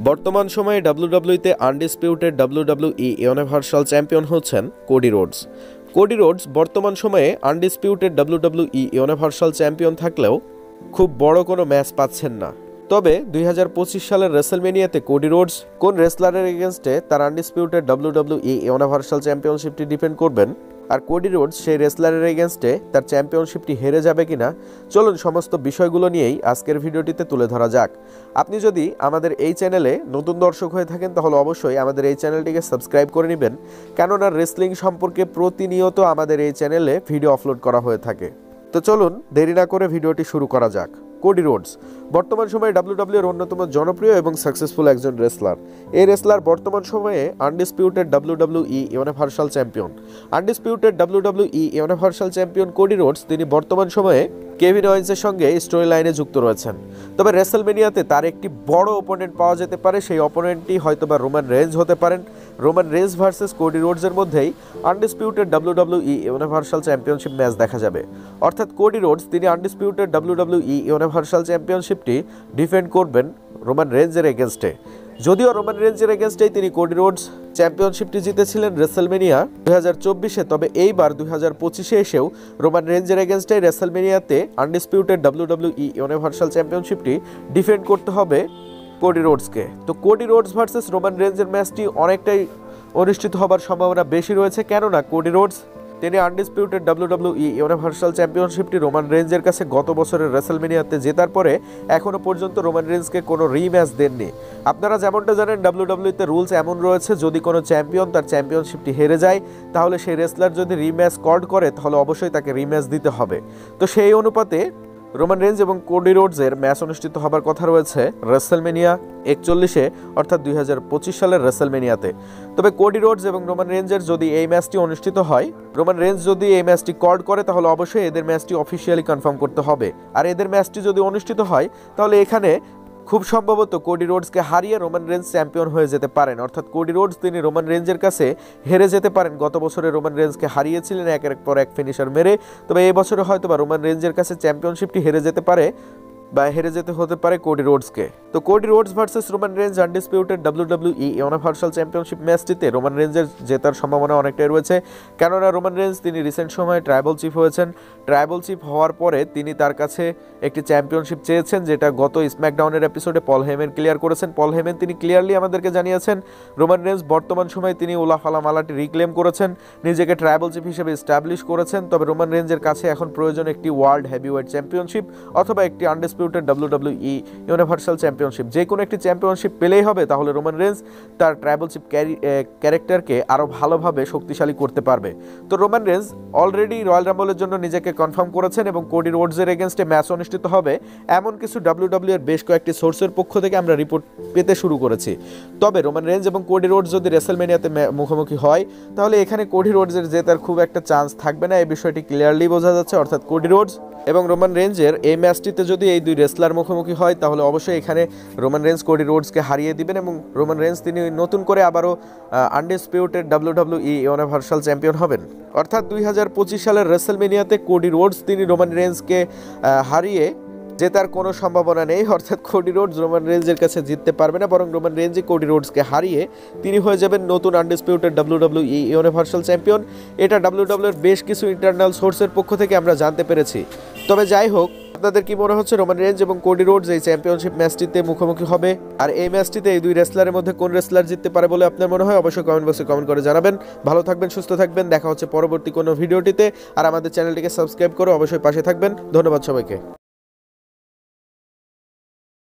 বর্তমান সময়ে ডাব্লিউডাব্লিউইতে undisputed WWE universal champion হচ্ছেন কোডি রোডস। কোডি রোডস বর্তমান সময়ে আনডিসপিউটেড ডাব্লিউডাব্লিউই ইউনিভার্সাল চ্যাম্পিয়ন থাকলেও খুব বড় কোনো ম্যাচ পাচ্ছেন না। তবে 2025 সালের রেসেলমেনিয়াতে কোডি রোডস কোন রেসলারের এগেনস্টে তার আনডিসপিউটেড ডাব্লিউডাব্লিউই ইউনিভার্সাল চ্যাম্পিয়নশিপটি ডিফেন্ড করবেন, আর কোডি রোডস সেই রেসলারের এগেনস্টে তার চ্যাম্পিয়নশিপটি হেরে যাবে কিনা, চলুন সমস্ত বিষয়গুলো নিয়েই আজকের ভিডিওটিতে তুলে ধরা যাক। আপনি যদি আমাদের এই চ্যানেলে নতুন দর্শক হয়ে থাকেন তাহলে অবশ্যই আমাদের এই চ্যানেলটিকে সাবস্ক্রাইব করে নেবেন, কেননা রেসলিং সম্পর্কে প্রতিনিয়ত আমাদের এই চ্যানেলে ভিডিও আপলোড করা হয়ে থাকে। তো চলুন দেরি না করে ভিডিওটি শুরু করা যাক। কোডি রোডস বর্তমান সময়ে ডাব্লিউডাব্লিউইর অন্যতম জনপ্রিয় এবং সাকসেসফুল একজন রেসলার। এই রেসলার বর্তমান সময়ে undisputed WWE universal champion. Undisputed WWE universal champion Cody Rhodes তিনি বর্তমান সময়ে কেভিন ওয়েন্সের সঙ্গে স্টোরি লাইনে যুক্ত রয়েছেন। তবে রেসেলমেনিয়াতে তার একটি বড় অপোনেন্ট পাওয়া যেতে পারে, সেই অপোনেন্টটি হয়তোবা রোমান রেঞ্জ হতে পারেন। রোমান রেঞ্জ ভার্সেস কোডি রোডসের মধ্যেই undisputed WWE universal championship match দেখা যাবে। অর্থাৎ কোডি রোডস তিনি আনডিসপিউটেড ডাব্লিউডাব্লিউই ইউনিভার্সাল চ্যাম্পিয়নশিপটি ডিফেন্ড করবেন রোমান রেঞ্জের এগেনস্টে। যদিও রোমান রেঞ্জের এগেনস্টেই তিনি কোডি রোডস চ্যাম্পিয়নশিপটি জিতেছিলেন রেসেলমেনিয়া 2024-এ, তবে এইবার 2025-এ এসেও রোমান রেঞ্জের এগেনস্টে রেসেলমেনিয়াতে আনডিসপিউটেড ডাব্লিউডাব্লিউই ইউনিভার্সাল চ্যাম্পিয়নশিপটি ডিফেন্ড করতে হবে কোডি রোডসকে। তো কোডি রোডস ভার্সেস রোমান রেঞ্জের ম্যাচটি অনেকটাই অনুষ্ঠিত হবার সম্ভাবনা বেশি রয়েছে, কেননা কোডি রোডস তিনি আনডিসপিউটেড ডাব্লিউডাব্লিউই ইউনিভার্সাল চ্যাম্পিয়নশিপটি রোমান রেঞ্জের কাছে গত বছরের রেসেলমেনিয়াতে জেতার পরে এখনও পর্যন্ত রোমান রেঞ্জকে কোনো রিম্যাচ দেননি। আপনারা যেমনটা জানেন ডাব্লিউডাব্লিউইতে রুলস এমন রয়েছে, যদি কোনো চ্যাম্পিয়ন তার চ্যাম্পিয়নশিপটি হেরে যায় তাহলে সেই রেসলার যদি রিম্যাচ কল করে তাহলে অবশ্যই তাকে রিম্যাচ দিতে হবে। তো সেই অনুপাতে রোমান রেঞ্জ এবং কোডি রোডসের ম্যাচ অনুষ্ঠিত হবার কথা রয়েছে রেসেলমেনিয়া 41-এ, অর্থাৎ 2025 সালের রেসেলমেনিয়াতে। তবে কোডি রোডস এবং রোমান রেঞ্জের যদি এই ম্যাচটি অনুষ্ঠিত হয়, রোমান রেঞ্জ যদি এই ম্যাচটি কল করে তাহলে অবশ্যই এদের ম্যাচটি অফিসিয়ালি কনফার্ম করতে হবে। আর এদের ম্যাচটি যদি অনুষ্ঠিত হয় তাহলে এখানে খুব সম্ভবত কোডি রোডসকে হারিয়ে রোমান রেঞ্জ চ্যাম্পিয়ন হয়ে যেতে পারেন। অর্থাৎ কোডি রোডস তিনি রোমান রেঞ্জের কাছে হেরে যেতে পারেন। গত বছরে রোমান রেঞ্জকে হারিয়েছিলেন একের পর এক ফিনিশার মেরে। তবে এই বছরে হয়তো বা রোমান রেঞ্জের কাছে চ্যাম্পিয়নশিপটি হেরে যেতে পারে বা হেরে যেতে হতে পারে কোডি রোডসকে। তো Cody Rhodes versus Roman Reigns undisputed WWE universal championship ম্যাচটিতে রোমান রেঞ্জের জেতার সম্ভাবনা অনেকটাই রয়েছে, কেননা রোমান রেঞ্জ তিনি রিসেন্ট সময়ে ট্রাইবাল চিফ হয়েছেন। ট্রাইবাল চিফ হওয়ার পরে তিনি তার কাছে একটি চ্যাম্পিয়নশিপ চেয়েছেন, যেটা গত স্ম্যাকডাউনের এপিসোডে পল হেমেন ক্লিয়ার করেছেন। পল হেমেন তিনি ক্লিয়ারলি আমাদেরকে জানিয়েছেন রোমান রেঞ্জ বর্তমান সময়ে তিনি উলাফালা মালাটি রিক্লেম করেছেন, নিজেকে ট্রাইবাল চিফ হিসেবে এস্টাবলিশ করেছেন। তবে রোমান রেঞ্জের কাছে এখন প্রয়োজন একটি ওয়ার্ল্ড হেভিওয়েট চ্যাম্পিয়নশিপ অথবা একটি আনডিসপিউটেড ডাব্লিউডাব্লিউই ইউনিভার্সাল চ্যাম্পিয়নশিপ, যে কোনো একটি চ্যাম্পিয়নশিপ পেলেই হবে। তাহলে রোমান রেঞ্জ তার ট্রাইবাল চিফ ক্যারেক্টারকে আরও ভালোভাবে শক্তিশালী করতে পারবে। তো রোমান রেঞ্জ অলরেডি রয়্যাল রাম্বলের জন্য নিজেকে কনফার্ম করেছেন এবং কোডি রোডসের এগেনস্টে ম্যাচ অনুষ্ঠিত হবে এমন কিছু ডাব্লিউডাব্লিউ এর বেশ কয়েকটি সোর্সের পক্ষ থেকে আমরা রিপোর্ট পেতে শুরু করেছি। তবে রোমান রেঞ্জ এবং কোডি রোডস যদি রেসেলমেনিয়াতে মুখোমুখি হয় তাহলে এখানে কোডি রোডসের জেতার খুব একটা চান্স থাকবে না, এই বিষয়টি ক্লিয়ারলি বোঝা যাচ্ছে। অর্থাৎ কোডি রোডস এবং রোমান রেঞ্জের এই ম্যাচটিতে যদি এই দুই রেসলার মুখোমুখি হয় তাহলে অবশ্যই এখানে রোমান রেঞ্জ কোডি রোডসকে হারিয়ে দিবেন এবং রোমান রেঞ্জ তিনি নতুন করে আবারও আনডিসপিউটেড ডাব্লিউডাব্লিউই ইউনিভার্সাল চ্যাম্পিয়ন হবেন। অর্থাৎ 2025 সালের রেসেলমেনিয়াতে কোডি রোডস তিনি রোমান রেঞ্জকে হারিয়ে জেতার কোনো সম্ভাবনা নেই। অর্থাৎ কোডি রোডস রোমান রেঞ্জের কাছে জিততে পারবে না, বরং রোমান রেঞ্জে কোডি রোডসকে হারিয়ে তিনি হয়ে যাবেন নতুন আনডিসপিউটেড ডাব্লিউডাব্লিউই ইউনিভার্সাল চ্যাম্পিয়ন। এটা ডাব্লিউডাব্লিউর বেশ কিছু ইন্টারনাল সোর্সের পক্ষ থেকে আমরা জানতে পেরেছি। তবে যাই হোক, আপনাদের কি মনে হচ্ছে রোমান রেঞ্জ এবং কোডি রোডস এই চ্যাম্পিয়নশিপ ম্যাচটিতে মুখোমুখি হবে? আর এই ম্যাচটিতে এই দুই রেসলারের মধ্যে কোন রেসলার জিততে পারে বলে আপনার মনে হয়? অবশ্যই কমেন্ট বক্সে কমেন্ট করে জানাবেন। ভালো থাকবেন, সুস্থ থাকবেন, দেখা হচ্ছে পরবর্তী কোনো ভিডিওটিতে। আর আমাদের চ্যানেলটিকে সাবস্ক্রাইব করে অবশ্যই পাশে থাকবেন। ধন্যবাদ সবাইকে।